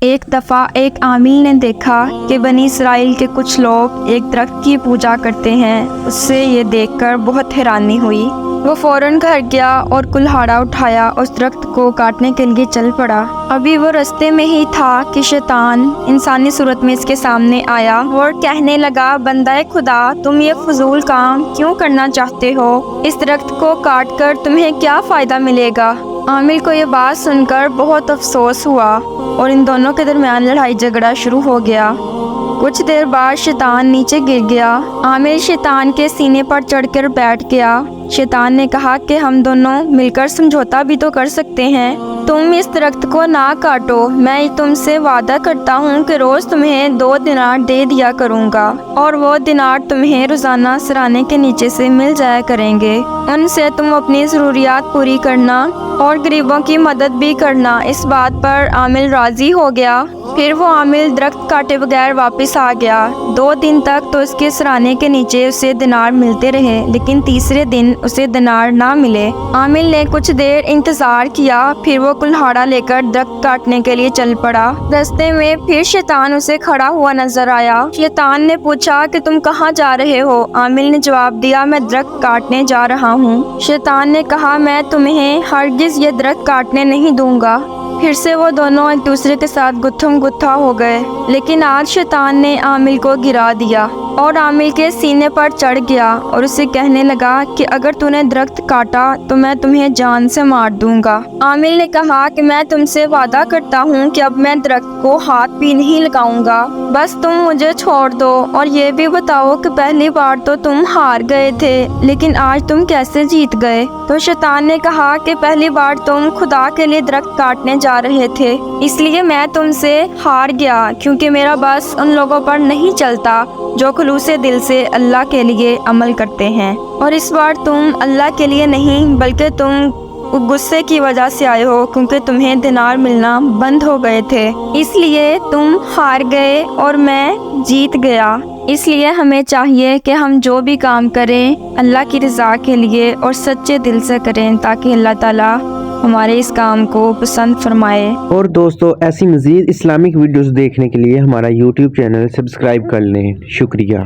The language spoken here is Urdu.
ایک دفعہ ایک عامل نے دیکھا کہ بنی اسرائیل کے کچھ لوگ ایک درخت کی پوجا کرتے ہیں۔ اس سے یہ دیکھ کر بہت حیرانی ہوئی۔ وہ فوراً گھر گیا اور کلہاڑا اٹھایا، اس درخت کو کاٹنے کے لیے چل پڑا۔ ابھی وہ رستے میں ہی تھا کہ شیطان انسانی صورت میں اس کے سامنے آیا اور کہنے لگا، بندہ خدا، تم یہ فضول کام کیوں کرنا چاہتے ہو؟ اس درخت کو کاٹ کر تمہیں کیا فائدہ ملے گا؟ عامل کو یہ بات سن کر بہت افسوس ہوا اور ان دونوں کے درمیان لڑائی جھگڑا شروع ہو گیا۔ کچھ دیر بعد شیطان نیچے گر گیا۔ عامل شیطان کے سینے پر چڑھ کر بیٹھ گیا۔ شیطان نے کہا کہ ہم دونوں مل کر سمجھوتا بھی تو کر سکتے ہیں۔ تم اس درخت کو نہ کاٹو، میں تم سے وعدہ کرتا ہوں کہ روز تمہیں 2 دینار دے دیا کروں گا، اور وہ دینار تمہیں روزانہ سرانے کے نیچے سے مل جایا کریں گے۔ ان سے تم اپنی ضروریات پوری کرنا اور غریبوں کی مدد بھی کرنا۔ اس بات پر عامل راضی ہو گیا۔ پھر وہ عامل درخت کاٹے بغیر واپس آ گیا۔ 2 دن تک تو اس کے سرانے کے نیچے اسے دینار ملتے رہے، لیکن تیسرے دن اسے دینار نہ ملے۔ عامل نے کچھ دیر انتظار کیا، پھر وہ کلہاڑا لے کر درخت کاٹنے کے لیے چل پڑا۔ راستے میں پھر شیطان اسے کھڑا ہوا نظر آیا۔ شیطان نے پوچھا کہ تم کہاں جا رہے ہو؟ عامل نے جواب دیا، میں درخت کاٹنے جا رہا ہوں۔ شیطان نے کہا، میں تمہیں ہرگز یہ درخت کاٹنے نہیں دوں گا۔ پھر سے وہ دونوں ایک دوسرے کے ساتھ گتھم گتھا ہو گئے، لیکن آج شیطان نے عامل کو گرا دیا اور عامل کے سینے پر چڑھ گیا اور اسے کہنے لگا کہ اگر تو نے درخت کاٹا تو میں تمہیں جان سے مار دوں گا۔ عامل نے کہا کہ میں تم سے وعدہ کرتا ہوں کہ اب میں درخت کو ہاتھ بھی نہیں لگاؤں گا، بس تم مجھے چھوڑ دو، اور یہ بھی بتاؤ کہ پہلی بار تو تم ہار گئے تھے، لیکن آج تم کیسے جیت گئے؟ تو شیطان نے کہا کہ پہلی بار تم خدا کے لیے درخت کاٹنے جا رہے تھے، اس لیے میں تم سے ہار گیا، کیونکہ میرا بس ان لوگوں پر نہیں چلتا جو خلوص دل سے اللہ کے لیے عمل کرتے ہیں۔ اور اس بار تم اللہ کے لیے نہیں بلکہ تم غصے کی وجہ سے آئے ہو، کیونکہ تمہیں دینار ملنا بند ہو گئے تھے، اس لیے تم ہار گئے اور میں جیت گیا۔ اس لیے ہمیں چاہیے کہ ہم جو بھی کام کریں اللہ کی رضا کے لیے اور سچے دل سے کریں، تاکہ اللہ تعالیٰ ہمارے اس کام کو پسند فرمائے۔ اور دوستو، ایسی مزید اسلامک ویڈیوز دیکھنے کے لیے ہمارا YouTube چینل سبسکرائب کر لیں۔ شکریہ۔